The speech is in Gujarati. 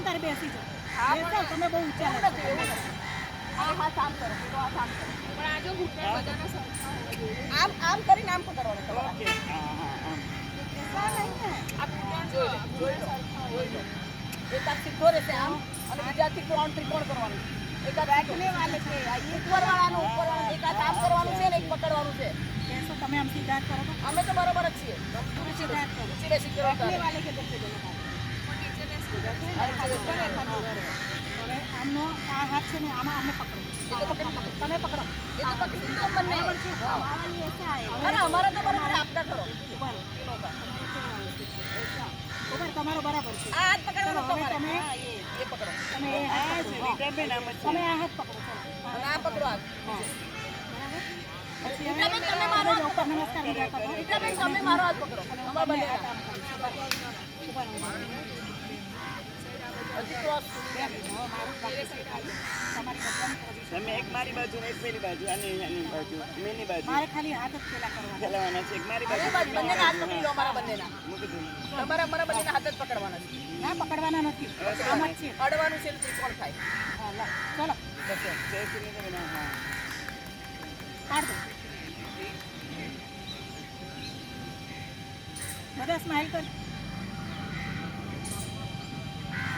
તારે બેસી જાઓ બેસો તમે બહુ ઊંચા નથી આમ કરો તો આ કામ કરો પણ આ જો ઘૂંટણ બધાના સરખા હોવા જોઈએ. આમ કરીને આમ પકડવાનું તમારે ઓકે હા હા આમ એસા નહીં ને આ ઘૂંટણ જો સરખા હોવા જોઈએ. એક હાથ સીધો રહેશે આમ અને બીજાથી ત્રિકોણ કરવાનું એક હાથ बैठने वाले पे आइए ઉપરવાળાનું એક હાથ આમ કરવાનું છે ને એક પકડવાનું છે कैसे તમે આમ સીધા કરો તો અમે તો બરોબર જ છીએ સીધા કરો સીધે સીધે बैठने वाले के देखते दोनों हाथ હવે આમનો આ હાથ છે ને આમાં આમને પકડો તમે પકડો એ તો પકડી તો બંને हमारा ये ऐसा है અરે અમારા તો બરોબર આપતા કરો ઉપર તમારો બરાબર છે આ હાથ પકડવાનો ચલો, હવે તમારે તમે- હા, એ પકડો તમે એ હાથ પકડો રીટાબેન આમ જ તમે આ હાથ પકડો ચલો અને આ પકડો હાથ હા બરાબર પછી હવે રીટાબેન, તમે મારો હાથ ઉપર નમસ્કાર બીજા કરો રીટાબેન, તમે મારો હાથ પકડો અમારા બંને હાથ આમ કરો ઉપર હજી ક્રોસ તમારી બધાની position. તમે એક મારી બાજુ ને એક પેલી બાજુ આની બાજુ મેની બાજુ મારે ખાલી હાથ જ પેલા કરવાના ચલાવવાના છે એક મારી અરે બાજુ બસ બંનેના હાથ પકડી લો અમારા બંનેના મૂકી દઉં અમારા બંનેના હાથ જ પકડવાના છે ના પકડવાના નથી આમ જ છે અડવાનું છે એટલે ત્રિકોણ થાય હા લો ચલો જય શ્રી કૃષ્ણ. હા કાઢ દો બધા સ્માઈલ કર